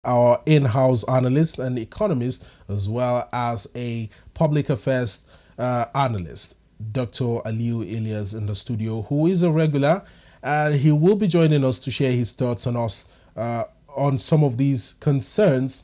our in-house analyst and economist, as well as a public affairs analyst, Dr. Aliu Elias, in the studio, who is a regular, and he will be joining us to share his thoughts on us on some of these concerns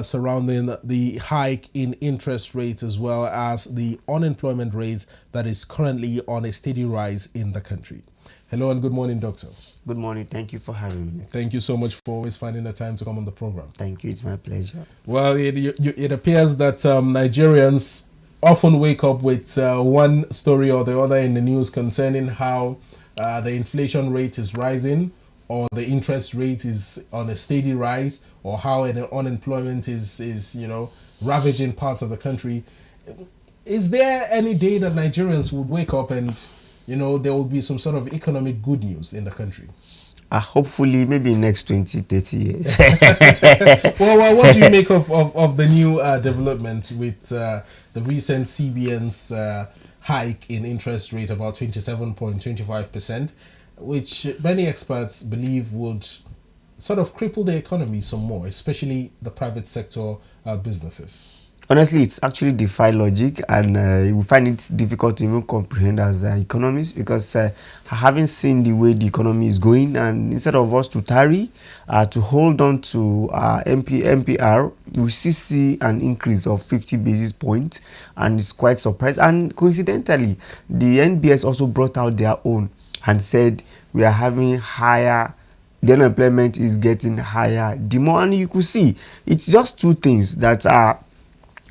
surrounding the hike in interest rates, as well as the unemployment rate that is currently on a steady rise in the country. Hello and good morning, Doctor. Good morning. Thank you for having me. Thank you so much for always finding the time to come on the program. Thank you. It's my pleasure. Well, it appears that Nigerians often wake up with one story or the other in the news concerning how the inflation rate is rising, or the interest rate is on a steady rise, or how unemployment is ravaging parts of the country. Is there any day that Nigerians would wake up and there will be some sort of economic good news in the country? Hopefully, maybe next 20, 30 years. well, what do you make of the new development with the recent CBN's hike in interest rate, about 27.25%, which many experts believe would sort of cripple the economy some more, especially the private sector businesses? Honestly, it's actually defy logic, and we find it difficult to even comprehend as economists, because having seen the way the economy is going, and instead of us to tarry, to hold on to MPR, we see an increase of 50 basis points, and it's quite surprised. And coincidentally, the NBS also brought out their own and said we are having higher, the unemployment is getting higher. The more, and you could see it's just two things that are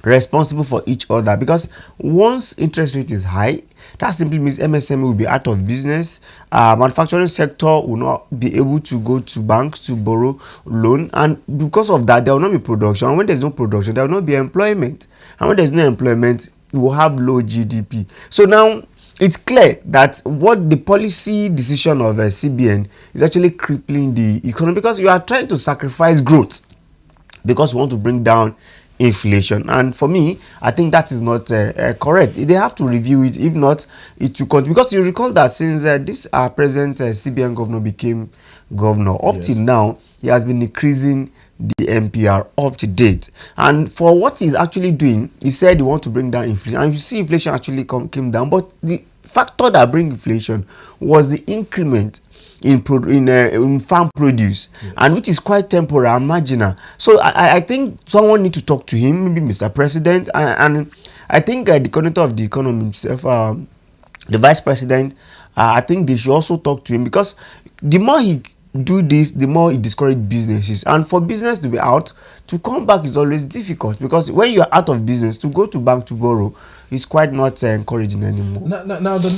responsible for each other, because once interest rate is high, that simply means MSME will be out of business, manufacturing sector will not be able to go to banks to borrow loan, and because of that there will not be production, and when there's no production there will not be employment, and when there's no employment we will have low GDP. So now it's clear that what the policy decision of CBN is actually crippling the economy, because you are trying to sacrifice growth because you want to bring down inflation. And for me, I think that is not correct. They have to review it. If not, it will continue, because you recall that since this present CBN governor became governor, up till now he has been increasing the MPR up to date. And for what he's actually doing, he said he wants to bring down inflation, and you see inflation actually came down. But the factor that bring inflation was the increment in farm produce, and which is quite temporary and marginal. So I think someone need to talk to him, maybe Mr. President, and I think the coordinator of the economy himself, the vice president, I think they should also talk to him, because the more he do this, the more it discourages businesses, and for business to be out, to come back is always difficult, because when you are out of business, to go to bank to borrow is quite not encouraging anymore. Now the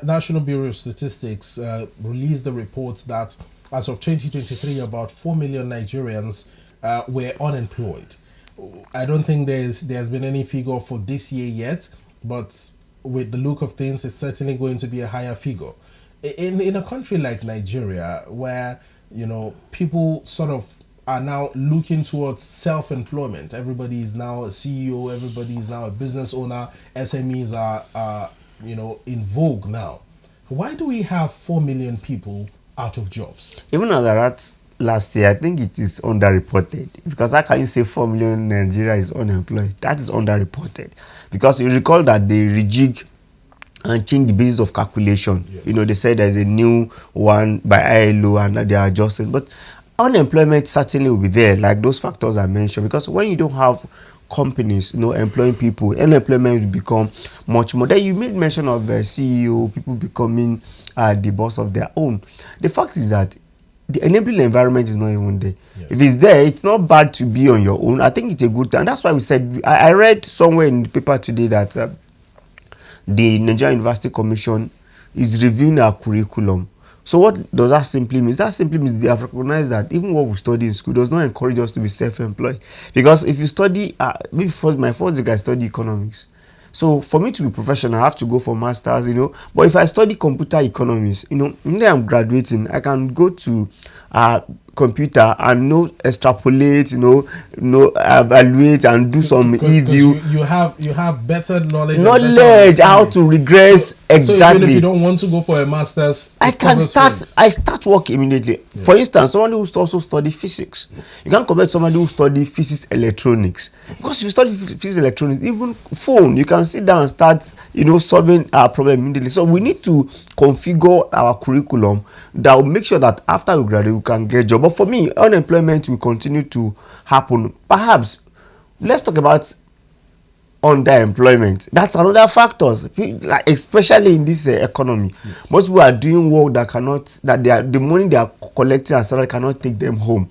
National Bureau of Statistics released the reports that as of 2023, about 4 million Nigerians were unemployed. I don't think there's been any figure for this year yet, but with the look of things, it's certainly going to be a higher figure. In a country like Nigeria, where people sort of are now looking towards self-employment, everybody is now a CEO, everybody is now a business owner, SMEs are in vogue now. Why do we have 4 million people out of jobs? Even as that last year, I think it is underreported, because how can you say 4 million Nigeria is unemployed? That is underreported, because you recall that they rejig and change the basis of calculation. Yes. They said there's a new one by ILO and they are adjusting, but unemployment certainly will be there, like those factors I mentioned, because when you don't have companies employing people, unemployment will become much more. Then you made mention of CEO, people becoming the boss of their own. The fact is that the enabling environment is not even there. Yes. If it's there, it's not bad to be on your own. I think it's a good thing, and that's why we said, I read somewhere in the paper today that the Nigerian University Commission is reviewing our curriculum. So what does that simply mean? That simply means they have recognized that even what we study in school does not encourage us to be self-employed. Because if you study, my first degree I study economics. So for me to be professional, I have to go for masters, But if I study computer economics, when I'm graduating, I can go to computer and know extrapolate, know evaluate and do some Because e-view you have better knowledge and better knowledge how understanding. to regress. So even if you Exactly. don't want to go for a master's, I it can covers start. things. I start work immediately. Yeah. For instance, someone who also study physics, you can't compare to somebody who study physics electronics. Because if you study physics electronics, even phone, you can sit down and start, solving our problem immediately. So we need to configure our curriculum that will make sure that after we graduate, we can get job. But for me, unemployment will continue to happen. Perhaps let's talk about underemployment. That's another factors, like especially in this economy. Yes. Most people are doing work that cannot, that they are, the money they are collecting as salary cannot take them home,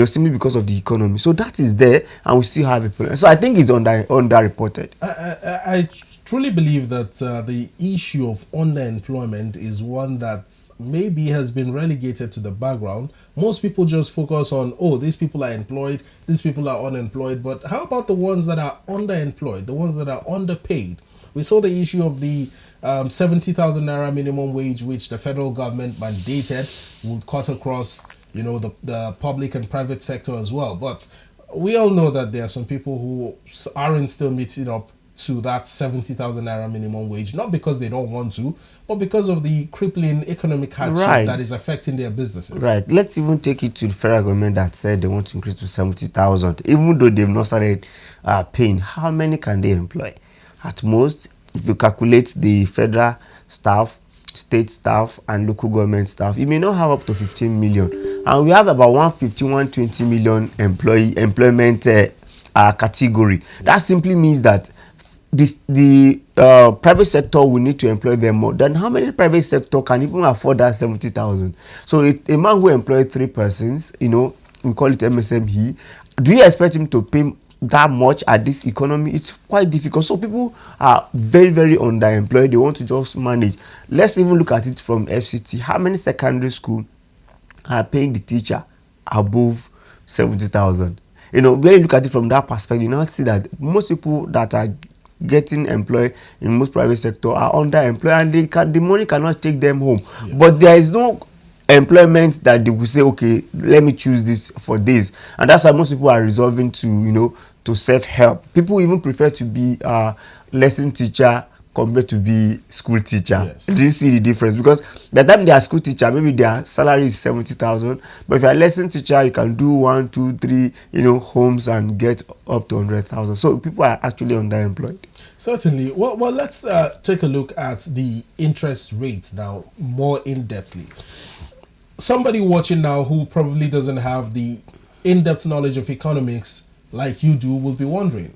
simply because of the economy. So that is there, and we still have a problem. So I think it's underreported. I truly believe that the issue of underemployment is one that maybe has been relegated to the background. Most people just focus on, oh, these people are employed, these people are unemployed. But how about the ones that are underemployed, the ones that are underpaid? We saw the issue of the 70,000 naira minimum wage, which the federal government mandated would cut across, the public and private sector as well. But we all know that there are some people who aren't still meeting up to that 70,000 naira minimum wage, not because they don't want to, but because of the crippling economic hardship Right. that is affecting their businesses. Right. Let's even take it to the federal government that said they want to increase to 70,000, even though they've not started paying. How many can they employ? At most, if you calculate the federal staff, state staff, and local government staff, you may not have up to 15 million. And we have about 150, 120 million employment category. That simply means that the private sector will need to employ them more. Then how many private sector can even afford that 70,000? So a man who employs 3 persons, we call it MSME, do you expect him to pay that much at this economy? It's quite difficult. So people are very, very underemployed. They want to just manage. Let's even look at it from FCT. How many secondary school are paying the teacher above 70,000? When you look at it from that perspective, you now see that most people that are getting employed in most private sector are underemployed, and the money cannot take them home. Yeah. But there is no employment that they will say, okay, let me choose this for this. And that's why most people are resolving to to self-help. People even prefer to be a lesson teacher compared to be school teacher. Yes. Do you see the difference? Because by the time they are school teacher, maybe their salary is 70,000, but if you are a lesson teacher, you can do 1, 2, 3 homes and get up to 100,000. So people are actually underemployed. Certainly. Well, let's take a look at the interest rates now more in-depthly. Somebody watching now who probably doesn't have the in-depth knowledge of economics like you do will be wondering,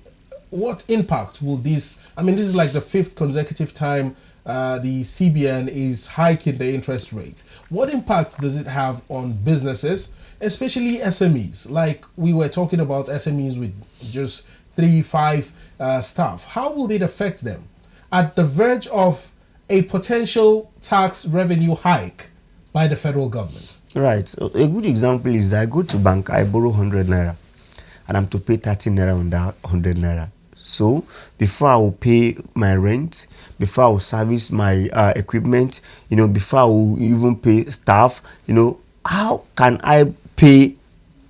what impact will this, this is like the 5th consecutive time the CBN is hiking the interest rate. What impact does it have on businesses, especially SMEs? Like we were talking about SMEs with just 3, 5 staff. How will it affect them at the verge of a potential tax revenue hike by the federal government? Right. So a good example is I go to bank, I borrow 100 naira, and I'm to pay 30 naira on that 100 naira. So before I will pay my rent, before I will service my equipment, before I will even pay staff, how can I pay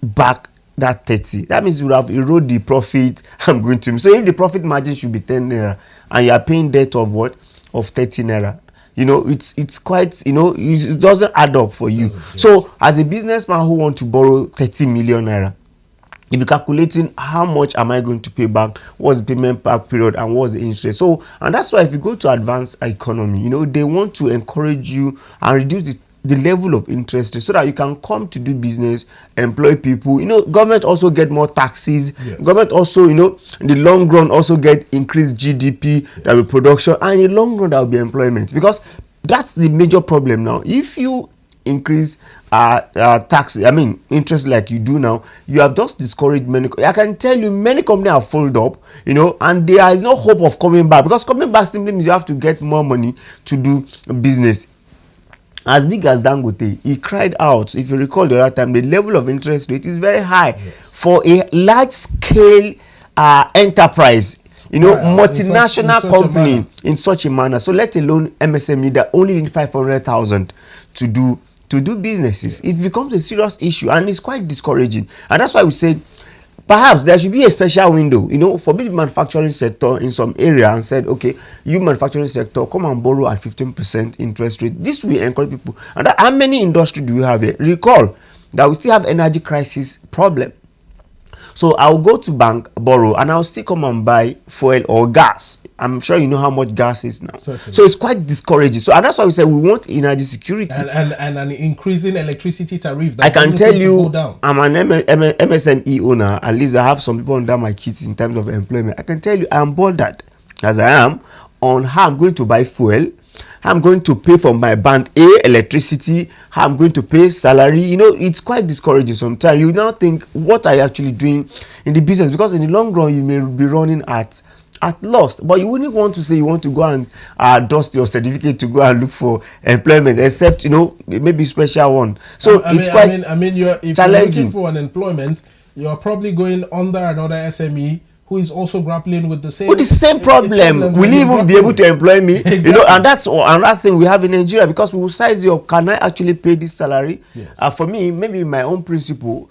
back that 30? That means you have eroded the profit I'm going to. So if the profit margin should be 10 naira and you are paying debt of what? Of 30 naira. It's quite, it doesn't add up for you. So as a businessman who want to borrow 30 million naira, you'll be calculating how much am I going to pay back, what's the payment back period, and what's the interest. So, and that's why if you go to advanced economy, they want to encourage you and reduce the level of interest rate so that you can come to do business, employ people. Government also get more taxes. Yes. Government also, in the long run also get increased GDP, yes. There will be production, and in the long run there will be employment. Because that's the major problem now. If you increase tax, interest like you do now, you have just discouraged many. I can tell you many companies have folded up, and there is no hope of coming back, because coming back simply means you have to get more money to do business. As big as Dangote, he cried out, if you recall the other time, the level of interest rate is very high. Yes. For a large scale enterprise, multinational company in such a manner. So let alone MSME that only need 500,000 to do to do businesses. It becomes a serious issue, and it's quite discouraging. And that's why we said perhaps there should be a special window, for the manufacturing sector in some area, and said, okay, you manufacturing sector, come and borrow at 15% interest rate. This will encourage people. And how many industry do we have here? Recall that we still have energy crisis problem. So I'll go to bank, borrow, and I'll still come and buy fuel or gas. I'm sure you know how much gas is now. Certainly. So it's quite discouraging. So, and that's why we said we want energy security. And an increasing electricity tariff. That I can tell you, down. I'm an MSME owner. At least I have some people under my kit in terms of employment. I can tell you, I'm bothered, as I am, on how I'm going to buy fuel, how I'm going to pay for my band A electricity, how I'm going to pay salary. It's quite discouraging sometimes. You now think, what are you actually doing in the business? Because in the long run, you may be running at loss. But you wouldn't want to say you want to go and dust your certificate to go and look for employment, except maybe special one. So it's quite if challenging. You're looking for an employment, you're probably going under another SME who is also grappling with the same problem. Will you even be able to employ me? Exactly. And that's another thing we have in Nigeria, because we will size you up. Can I actually pay this salary? Yes. For me, maybe my own principle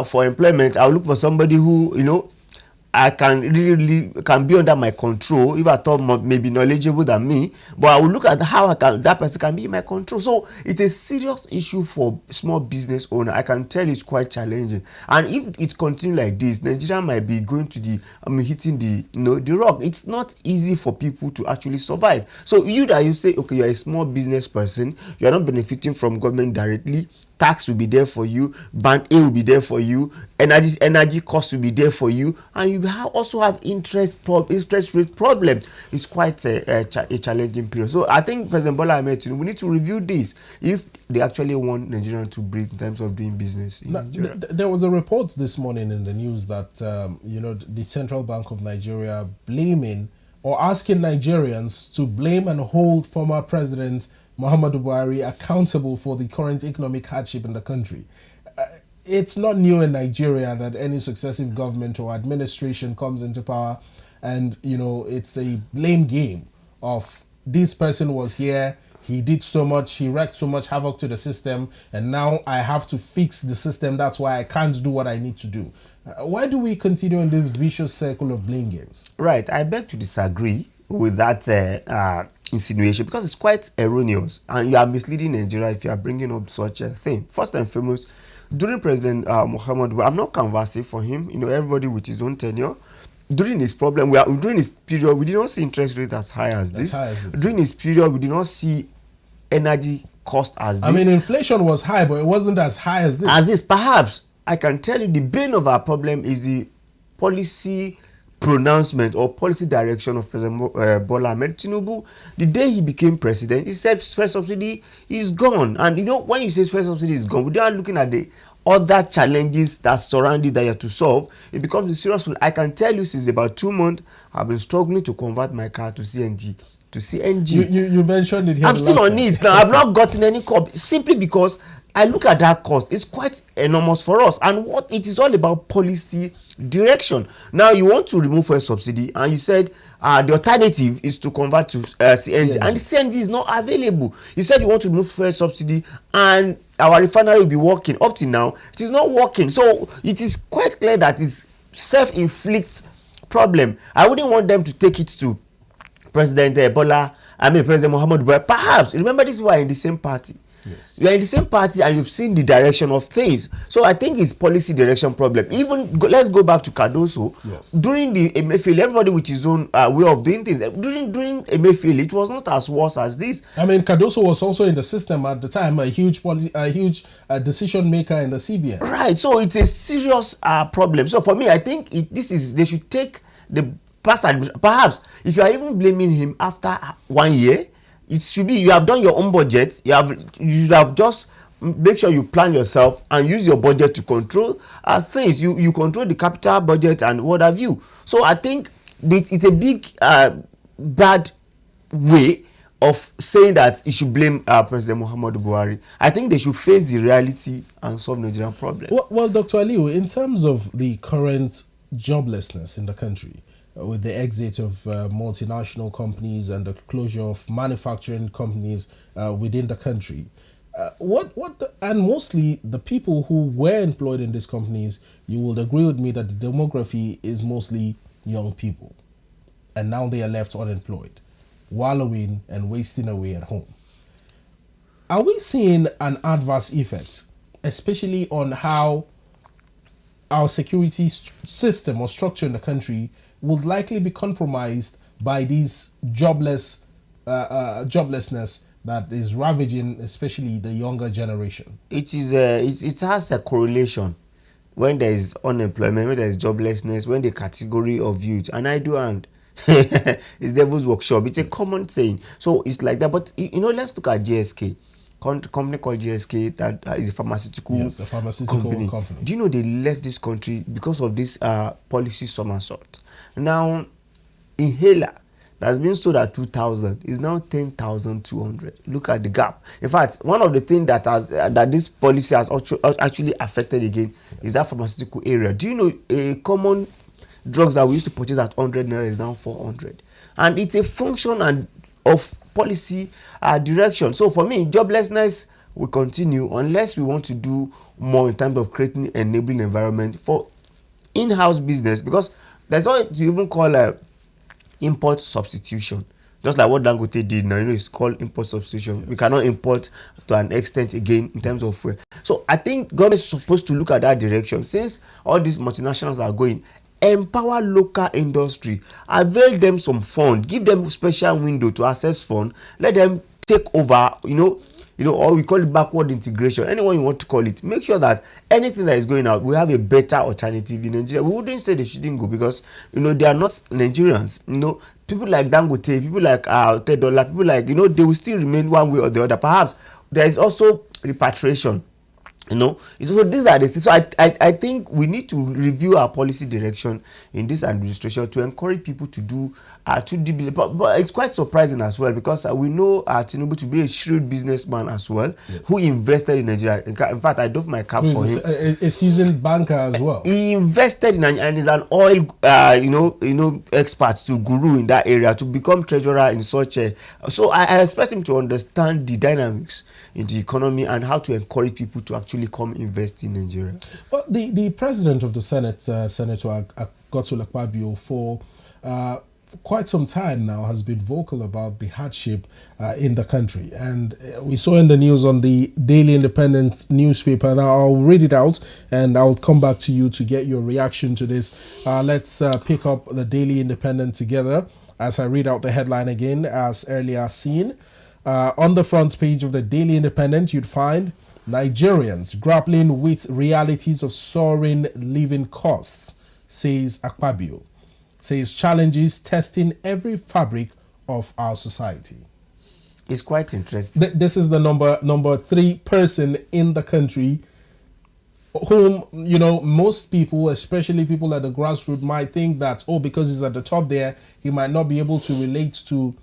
for employment, I'll look for somebody who I can really can be under my control. If I thought maybe knowledgeable than me, but I will look at how that person can be in my control. So it's a serious issue for small business owner. I can tell it's quite challenging. And if it continues like this, Nigeria might be going to hitting the rock. It's not easy for people to actually survive. So you say, okay, you're a small business person, you're not benefiting from government directly. Tax will be there for you, band A will be there for you, energy cost will be there for you, and you also have interest rate problem. It's quite a challenging period. So I think President Bola Ahmed Tinubu, we need to review this if they actually want Nigerians to breathe in terms of doing business in Nigeria. There was a report this morning in the news that the Central Bank of Nigeria blaming or asking Nigerians to blame and hold former President Muhammadu Buhari accountable for the current economic hardship in the country. It's not new in Nigeria that any successive government or administration comes into power and it's a blame game of this person was here, he did so much, he wreaked so much havoc to the system, and now I have to fix the system. That's why I can't do what I need to do. Why do we continue in this vicious circle of blame games? Right, I beg to disagree with that insinuation, because it's quite erroneous and you are misleading Nigeria if you are bringing up such a thing. First and foremost, during President Muhammad Buhari, I'm not canvassing for him, everybody with his own tenure. During his during his period, we did not see interest rate as high as this. During his period, we did not see energy cost as this. Inflation was high, but it wasn't as high as this. Perhaps I can tell you the bane of our problem is the policy pronouncement or policy direction of President Bola Ahmed Tinubu. The day he became president, he said fuel subsidy is gone. And when you say fuel subsidy is gone, we are looking at the other challenges that surround it that you have to solve. It becomes a serious one. I can tell you, since about 2 months, I've been struggling to convert my car to CNG. You mentioned it here. I'm still on it now. I've not gotten any copy simply because I look at that cost. It's quite enormous for us, and what it is all about policy direction. Now you want to remove fuel subsidy, and you said the alternative is to convert to CNG, and the CNG is not available. You said you want to remove fuel subsidy, and our refinery will be working. Up to now, it is not working. So it is quite clear that it's self-inflicted problem. I wouldn't want them to take it to President President Muhammadu Buhari. Perhaps remember, these people are in the same party. Yes. You are in the same party and you've seen the direction of things. So I think it's policy direction problem. Let's go back to Cardoso. Yes. During the Emefiele, everybody with his own way of doing things. During Emefiele, it was not as worse as this. Cardoso was also in the system at the time, a huge decision maker in the CBN. Right. So it's a serious problem. So for me, I think they should take the past administration. Perhaps if you are even blaming him after 1 year, it should be you have done your own budget. You should have just make sure you plan yourself and use your budget to control things. You control the capital budget and what have you. So I think it's a big bad way of saying that you should blame President Muhammadu Buhari. I think they should face the reality and solve Nigerian problem. Well, Dr. Aliu, in terms of the current joblessness in the country, with the exit of multinational companies and the closure of manufacturing companies within the country, And mostly the people who were employed in these companies, you will agree with me that the demography is mostly young people, and now they are left unemployed, wallowing and wasting away at home. Are we seeing an adverse effect, especially on how our security system or structure in the country would likely be compromised by these joblessness that is ravaging, especially the younger generation? It has a correlation when there is unemployment, when there is joblessness, when the category of youth and I do and it's devil's workshop. It's a common saying. So it's like that. But let's look at GSK. Company called GSK that is a pharmaceutical, yes, a pharmaceutical company. Do you know they left this country because of this policy somersault? Now, inhaler that's been sold at 2,000 is now 10,200. Look at the gap. In fact, one of the things that has that this policy has actually affected again is that pharmaceutical area. Do you know a common drugs that we used to purchase at 100 naira is now 400, and it's a function of policy direction. So for me, joblessness will continue unless we want to do more in terms of creating enabling environment for in-house business, because there's what you even call import substitution, just like what Dangote did now. It's called import substitution. We cannot import to an extent again in terms of fuel. So I think government is supposed to look at that direction. Since all these multinationals are going, empower local industry, avail them some fund, give them special window to access fund, let them take over, or we call it backward integration, anyone you want to call it. Make sure that anything that is going out, we have a better alternative in Nigeria. We wouldn't say they shouldn't go, because they are not Nigerians. People like Dangote, people like Tedola, people like they will still remain one way or the other. Perhaps there is also repatriation. So these are the things. So I think we need to review our policy direction in this administration to encourage people to do but it's quite surprising as well, because we know Tinubu to be a shrewd businessman as well, yes, who invested in Nigeria. In fact, I doff my cap for him. A seasoned banker as well. He invested in Nigeria and is an oil expert to guru in that area to become treasurer in such a. So I expect him to understand the dynamics in the economy and how to encourage people to actually come invest in Nigeria. Well, the president of the Senate, Senator Godswill Akpabio, for quite some time now has been vocal about the hardship in the country, and we saw in the news on the Daily Independent newspaper. Now I'll read it out and I'll come back to you to get your reaction to this. Let's pick up the Daily Independent together as I read out the headline again, as earlier seen. On the front page of the Daily Independent, you'd find Nigerians grappling with realities of soaring living costs, says Akpabio. Says challenges testing every fabric of our society. It's quite interesting. This is the number 3 person in the country whom, most people, especially people at the grassroots, might think that, because he's at the top there, he might not be able to relate to,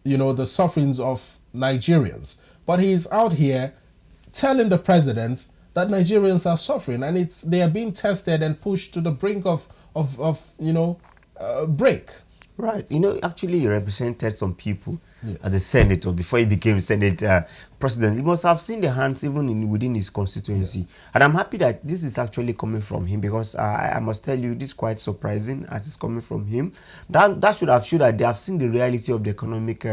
the sufferings of Nigerians. But he's out here telling the president that Nigerians are suffering, and they are being tested and pushed to the brink of break. Right. Actually he represented some people, yes, as a senator before he became Senate president. He must have seen the hands even within his constituency. Yes. And I'm happy that this is actually coming from him, because I must tell you, this is quite surprising as it's coming from him. That should have shown that they have seen the reality of the economic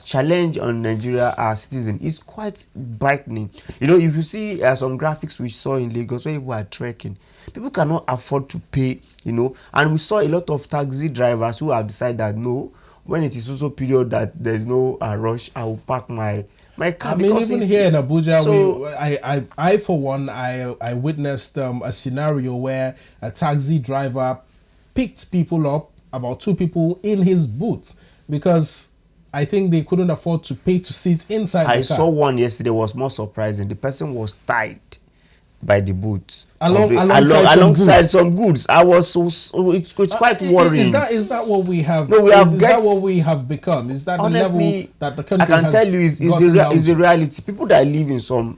challenge on Nigeria citizen. It's quite brightening. If you see some graphics we saw in Lagos where people are trekking, people cannot afford to pay, and we saw a lot of taxi drivers who have decided that no, when it is also period that there's no rush, I will park my car. I mean, even here in Abuja, so, I for one, I witnessed a scenario where a taxi driver picked people up, about 2 people, in his booth, because I think they couldn't afford to pay to sit inside the car. I saw one yesterday, was more surprising. The person was tied by the boot alongside some goods. I was it's quite worrying. Is that what we have? No, that what we have become? Is that honestly, the level that the country has? I can tell you is the reality. People that live in some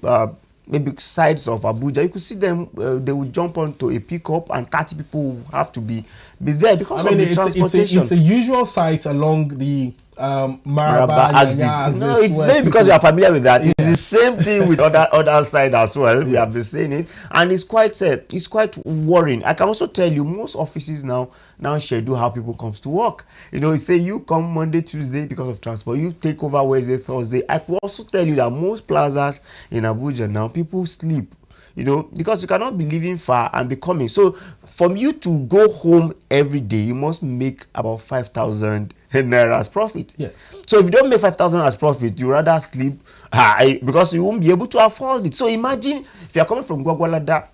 maybe sides of Abuja, you could see them. They would jump onto a pickup, and 30 people have to be there because of the transportation. It's a usual sight along the Maraba Maraba, axis. Yanya axis. No, it's where maybe because you people- are familiar with that. Yeah. It's the same thing with other side as well. We Yes. have been saying it, and it's quite worrying. I can also tell you most offices now schedule how people comes to work. You know, say you come Monday, Tuesday because of transport. You take over Wednesday, Thursday. I can also tell you that most plazas in Abuja now people sleep. You know, because you cannot be living far and be coming. So, from you to go home every day, you must make about 5,000 naira as profit. Yes. So, if you don't make 5,000 as profit, you rather sleep because you won't be able to afford it. So, imagine if you are coming from Gwagwalada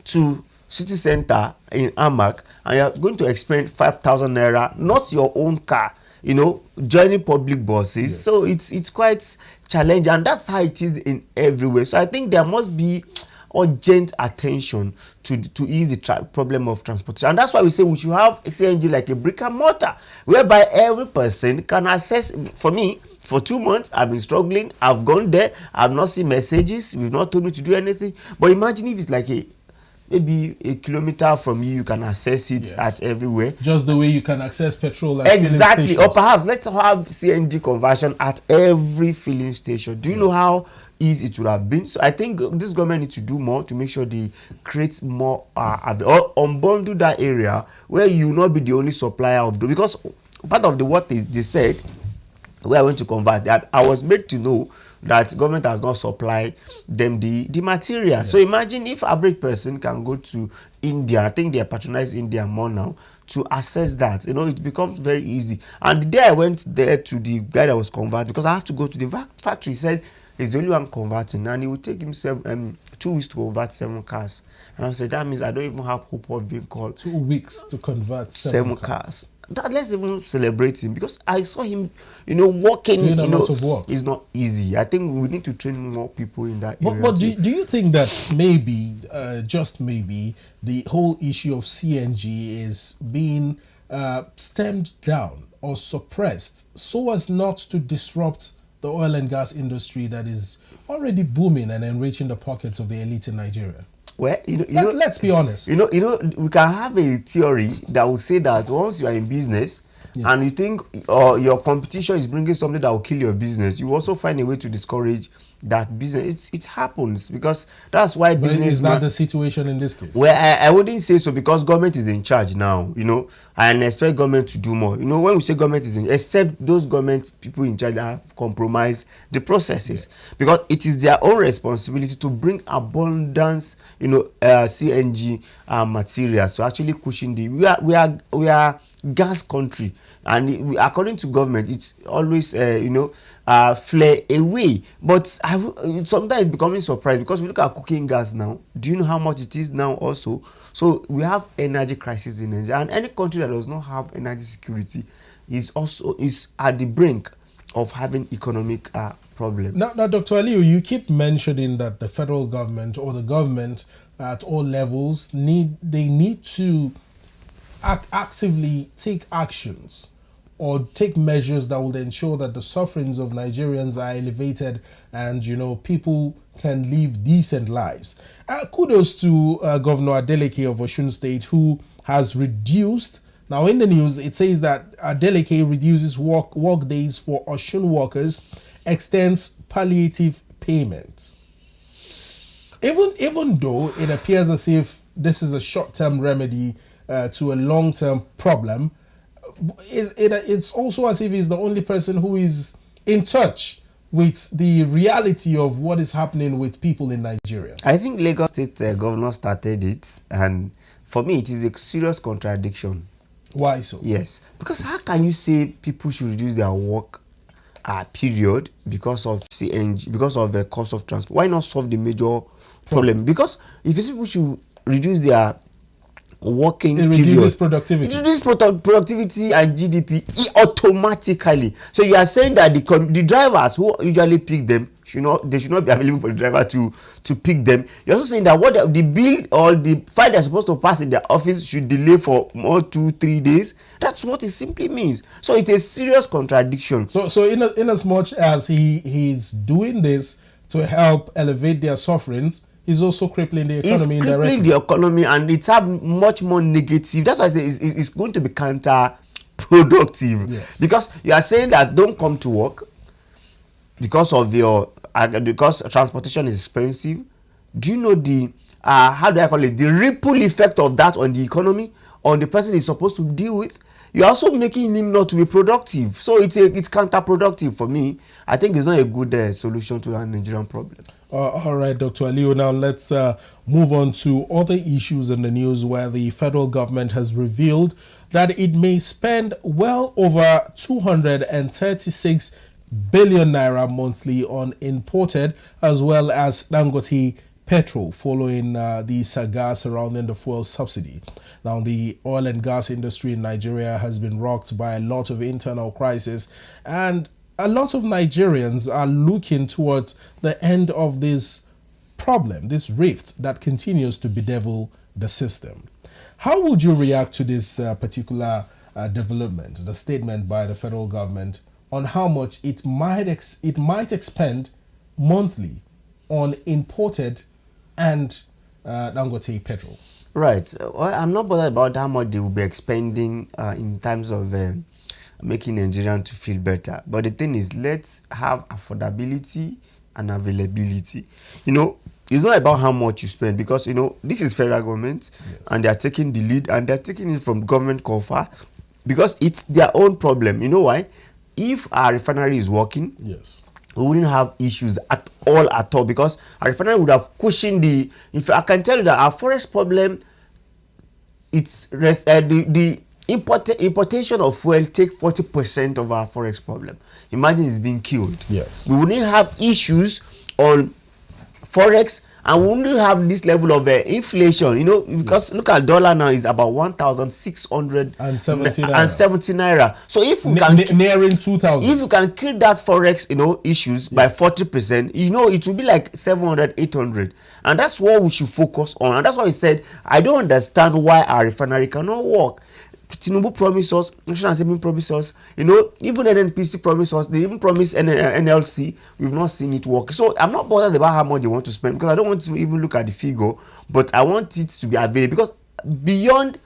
to city center in Amak and you are going to expend 5,000 naira, not your own car, you know, joining public buses. Yes. So it's quite challenging, and that's how it is in everywhere. So I think there must be urgent attention to ease the problem of transportation, and that's why we say we should have CNG like a brick and mortar, whereby every person can access. For me, for 2 months I've been struggling. I've gone there, I've not seen messages, we've not told me to do anything. But imagine if it's like maybe a kilometer from you can access it. Yes. At everywhere, just the way you can access petrol at exactly. Or perhaps let's have CNG conversion at every filling station. Do you know how easy it would have been? So I think this government needs to do more to make sure they create more or unbundle that area where you will not be the only supplier of those, because part of what they said where I went to convert, that I was made to know that government has not supplied them the material. Yes. So imagine if average person can go to India. I think they patronize India more now to access that. You know, it becomes very easy. And the day I went there to the guy that was converting, because I have to go to the factory, he said he's the only one converting, and it will take himself 2 weeks to convert 7 cars. And I said, that means I don't even have hope of being called. 2 weeks to convert 7 cars. Let's even celebrate him, because I saw him, you know, working. Doing a lot of work. It's not easy. I think we need to train more people in that area. But do you think that maybe, just maybe, the whole issue of CNG is being stemmed down or suppressed so as not to disrupt the oil and gas industry that is already booming and enriching the pockets of the elite in Nigeria? Well, let's be honest. We can have a theory that will say that once you are in business, yes, and you think your competition is bringing something that will kill your business, you also find a way to discourage that business. It happens, because that's why but business. Is that the situation in this case? Well, I wouldn't say so, because government is in charge now, you know, and expect government to do more. You know, when we say government is in, except those government people in charge that have compromised the processes, yes, because it is their own responsibility to bring abundance, you know, CNG materials. So actually pushing we are gas country, and according to government, it's always flare away. But sometimes it's becoming surprised, because we look at cooking gas now. Do you know how much it is now also? So we have energy crisis in Nigeria, and any country that does not have energy security is at the brink of having economic problem. Now, Dr. Aliyu, you keep mentioning that the federal government or the government at all levels need to actively take actions or take measures that will ensure that the sufferings of Nigerians are elevated and, you know, people can live decent lives. Kudos to Governor Adeleke of Osun State, who has reduced. Now, in the news, it says that Adeleke reduces work days for Osun workers, extends palliative payments. Even though it appears as if this is a short-term remedy to a long-term problem, it's also as if he's the only person who is in touch with the reality of what is happening with people in Nigeria. I think Lagos State governor started it, and for me, it is a serious contradiction. Why so? Yes, because how can you say people should reduce their work period because of CNG, because of the cost of transport? Why not solve the major problem? Because if you say people should reduce their working it period, reduces productivity. It reduces productivity and GDP automatically. So you are saying that the drivers who usually pick them should not be available for the driver to pick them. You're also saying that the bill or the file they're supposed to pass in their office should delay for more 2-3 days. That's what it simply means. So it's a serious contradiction. So in as much as he's doing this to help elevate their sufferings, he's also crippling the economy indirectly. It's crippling the economy, and it's have much more negative. That's why I say it's going to be counterproductive. productive. Yes. Because you are saying that don't come to work because of your because transportation is expensive. Do you know the how do I call it, the ripple effect of that on the economy, on the person is supposed to deal with? You're also making him not to be productive, so it's counterproductive for me. I think it's not a good solution to our Nigerian problem. All right, Dr. Aliu. Now let's move on to other issues in the news where the federal government has revealed that it may spend well over 236 billion naira monthly on imported as well as Dangote petrol following the saga surrounding the fuel subsidy. Now, the oil and gas industry in Nigeria has been rocked by a lot of internal crisis, and a lot of Nigerians are looking towards the end of this problem, this rift that continues to bedevil the system. How would you react to this particular development, the statement by the federal government on how much it might expend monthly on imported and Dangote petrol? Right. Well, I'm not bothered about how much they will be expending in terms of making Nigerians to feel better. But the thing is, let's have affordability and availability. You know, it's not about how much you spend, because you know this is federal government, yes, and they are taking the lead, and they're taking it from government coffers because it's their own problem. You know why? If our refinery is working, yes, we wouldn't have issues at all, because our refinery would have cushioned the. If I can tell you that our forest problem, it's the importation of fuel take 40% of our forex problem. Imagine it's being killed. Yes. We wouldn't have issues on forex, and we wouldn't have this level of inflation, you know, because look at dollar now is about 1,670 naira. So if we can nearing 2,000, if you can kill that forex, you know, issues by 40%, you know, it will be like 700, 800, and that's what we should focus on. And that's why I said I don't understand why our refinery cannot work. Tinubu promised us, National Assembly promised us, you know, even NNPC promised us, they even promised NLC. We've not seen it work. So I'm not bothered about how much they want to spend, because I don't want to even look at the figure, but I want it to be available, because beyond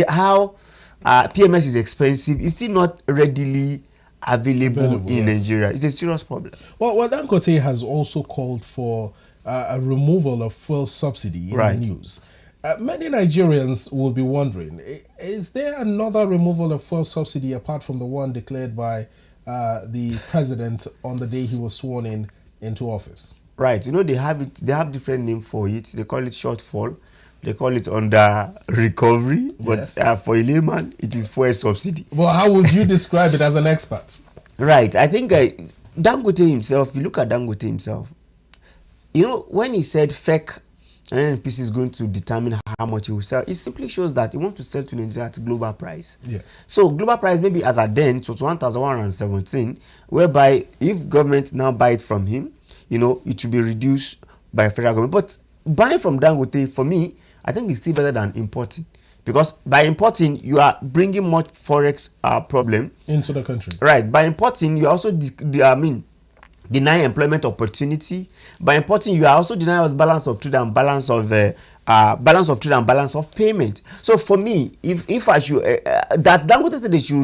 how PMS is expensive, it's still not readily available in Nigeria. It's a serious problem. Well, Dangote has also called for a removal of fuel subsidy in the news. Many Nigerians will be wondering, is there another removal of fuel subsidy apart from the one declared by the president on the day he was sworn into office? Right. You know, they have different name for it. They call it shortfall. They call it under recovery. But yes, for a layman, it is fuel subsidy. Well, how would you describe it as an expert? Right. I think Dangote himself, you look at Dangote himself, you know, when he said fake and NNPC is going to determine how much he will sell, it simply shows that he wants to sell to Nigeria at global price. Yes. So global price maybe as at then it was 1,117, whereby if government now buy it from him, you know, it will be reduced by federal government. But buying from Dangote, for me, I think it's still better than importing, because by importing you are bringing much forex problem into the country. Right. By importing you also deny employment opportunity. By importing, you are also denying us balance of trade and balance of balance of payment. So for me, if I should that Dangote said they should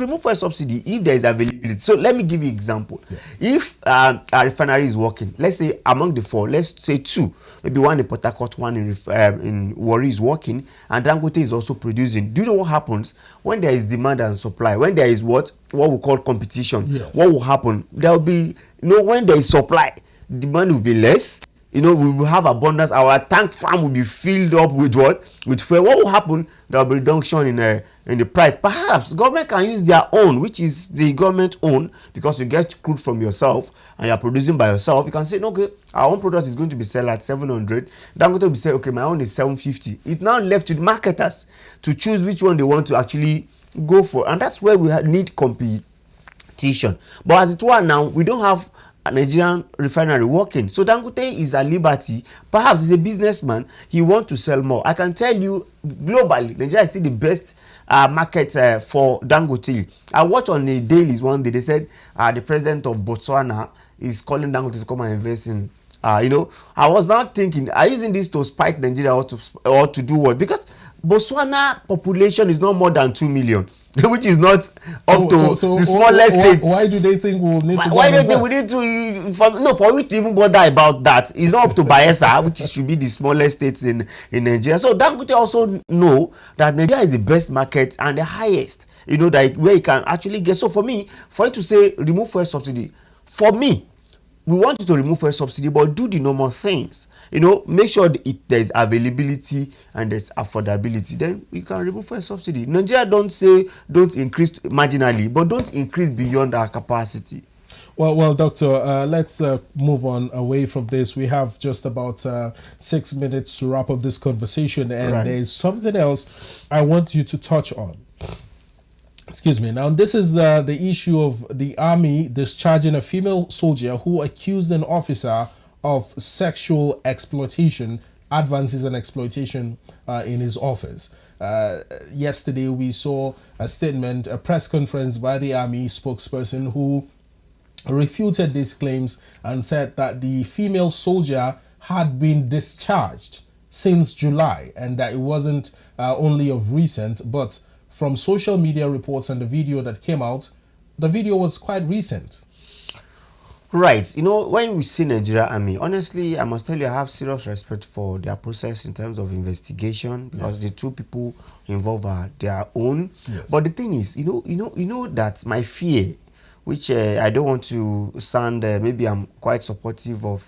remove a subsidy if there is availability. So let me give you an example. Yeah. If a refinery is working, let's say among the four, let's say two, maybe one in Port Harcourt, one in Warri is working, and Dangote is also producing. Do you know what happens when there is demand and supply? When there is what we call competition, yes, what will happen? There will be, you know, when there is supply, demand will be less. You know, we will have abundance. Our tank farm will be filled up with what? With fuel. What will happen? There will be reduction in the price. Perhaps government can use their own, which is the government own, because you get crude from yourself and you are producing by yourself. You can say, okay, our own product is going to be sold at 700. Dangote will say, okay, my own is 750. It's now left to the marketers to choose which one they want to actually go for, and that's where we need competition. But as it were now, we don't have a Nigerian refinery working, so Dangote is at liberty. Perhaps he's a businessman, he wants to sell more. I can tell you globally, Nigeria is still the best market for Dangote. I watched on the dailies one day, they said the president of Botswana is calling Dangote to come and invest in you know, I was not thinking, are you using this to spite Nigeria or to do what? Because Botswana population is not more than 2 million, which is not up So the smallest state. why do they think we'll need to go Why and don't they, we invest? need to for we to even bother about that? It's not up to Bayelsa, which should be the smallest states in Nigeria. So Dangote also know that Nigeria is the best market and the highest, that where you can actually get. So for me, for you to say remove fuel subsidy, for me, we want you to remove fuel subsidy, but do the normal things. Make sure there's availability and there's affordability. Then we can remove fuel subsidy. Nigeria don't say don't increase marginally, but don't increase beyond our capacity. Well, Doctor, let's move on away from this. We have just about 6 minutes to wrap up this conversation, and Right. there's something else I want you to touch on. Excuse me. Now, this is the issue of the army discharging a female soldier who accused an officer of sexual exploitation, advances and exploitation in his office. Yesterday, we saw a statement, a press conference by the army spokesperson who refuted these claims and said that the female soldier had been discharged since July and that it wasn't only of recent, but from social media reports and the video that came out, the video was quite recent. Right. When we see Nigeria Army, honestly, I must tell you, I have serious respect for their process in terms of investigation, because the two people involved are their own. Yes. But the thing is, that my fear, which I don't want to sound, maybe I'm quite supportive of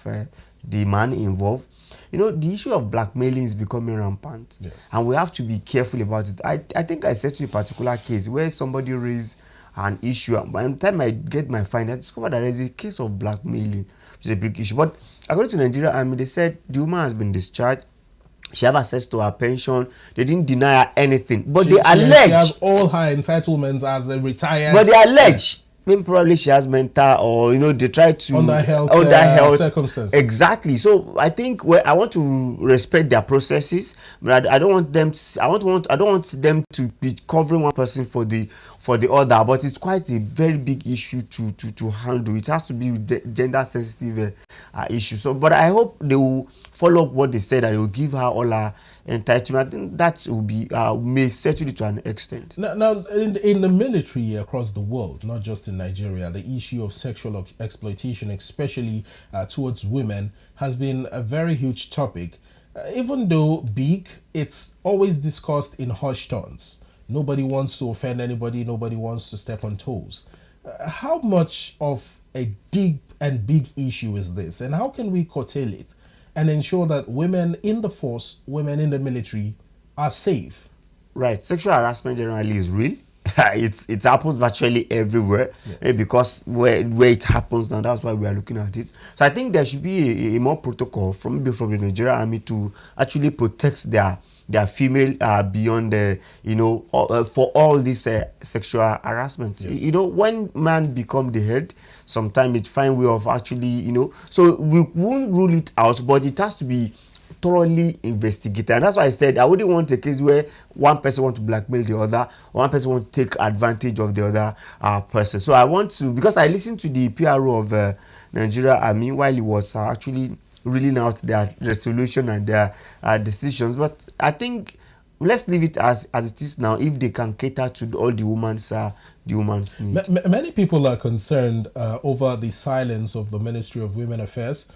the man involved. The issue of blackmailing is becoming rampant. Yes. And we have to be careful about it. I think I said to a particular case where somebody raised an issue, and by the time I get my find, I discovered that there is a case of blackmailing, which is a big issue. But according to Nigeria Army, they said the woman has been discharged. She have access to her pension. They didn't deny her anything, but they allege she has all her entitlements as a retired. But they allege maybe probably she has mental, or they try to under health circumstances. Exactly. So I think I want to respect their processes, but I don't want them to, I don't want them to be covering one person for the other. But it's quite a very big issue to handle. It has to be gender sensitive issue. So, but I hope they will follow up what they said, and they will give her all her entitlement. I think that will be may settle it to an extent. Now in the military across the world, not just in Nigeria, the issue of sexual exploitation, especially towards women, has been a very huge topic. Even though big, it's always discussed in hushed tones. Nobody wants to offend anybody. Nobody wants to step on toes. How much of a deep and big issue is this, and how can we curtail it and ensure that women in the force, women in the military, are safe? Right. Sexual harassment generally is real. It happens virtually everywhere, because where it happens now, that's why we are looking at it. So I think there should be a more protocol from the Nigerian Army to actually protect their female beyond for all this sexual harassment. Yes. When man become the head, sometimes it's find way of actually so we won't rule it out, but it has to be thoroughly investigated. And that's why I said I wouldn't want a case where one person want to blackmail the other, one person want to take advantage of the other person. So I want to, because I listened to the PRO of Nigeria Army while he was actually reeling out their resolution and their decisions. But I think let's leave it as it is now, if they can cater to all the woman's needs. Many people are concerned over the silence of the Ministry of Women Affairs,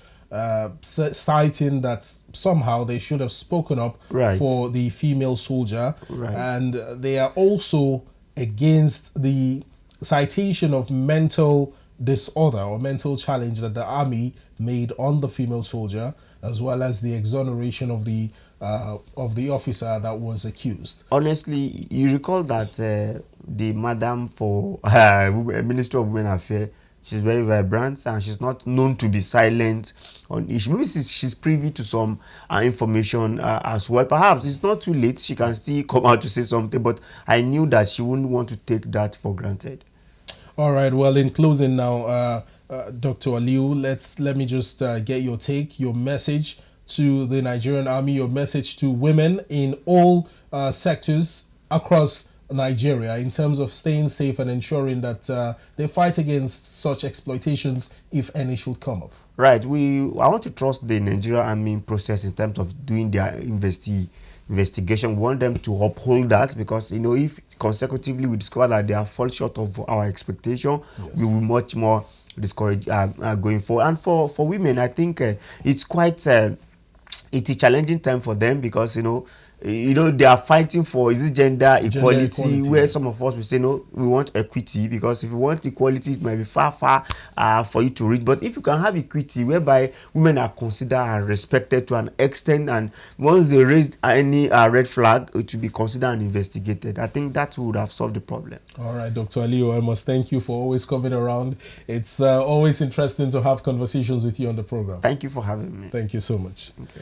citing that somehow they should have spoken up for the female soldier, and they are also against the citation of mental disorder or mental challenge that the army made on the female soldier, as well as the exoneration of the officer that was accused. Honestly, you recall that the madam for Ministry of Women Affairs, she's very vibrant and she's not known to be silent on issues. Maybe she's privy to some information as well. Perhaps it's not too late. She can still come out to say something, but I knew that she wouldn't want to take that for granted. All right. Well, in closing now, Dr. Aliu, let me just get your take, your message to the Nigerian Army, your message to women in all sectors across Nigeria in terms of staying safe and ensuring that they fight against such exploitations, if any should come up. Right. I want to trust the Nigerian Army process in terms of doing their investigation. We want them to uphold that, because if consecutively we discover that they are fall short of our expectation, we will much more discourage going forward. And for women, I think it's quite it's a challenging time for them, because they are fighting for, is it gender equality, where some of us will say no, we want equity, because if you want equality, it might be far for you to reach. But if you can have equity whereby women are considered and respected to an extent, and once they raise any red flag, it will be considered and investigated, I think that would have solved the problem. All right, Dr. Aliyu, I must thank you for always coming around. It's always interesting to have conversations with you on the program. Thank you for having me. Thank you so much. Okay.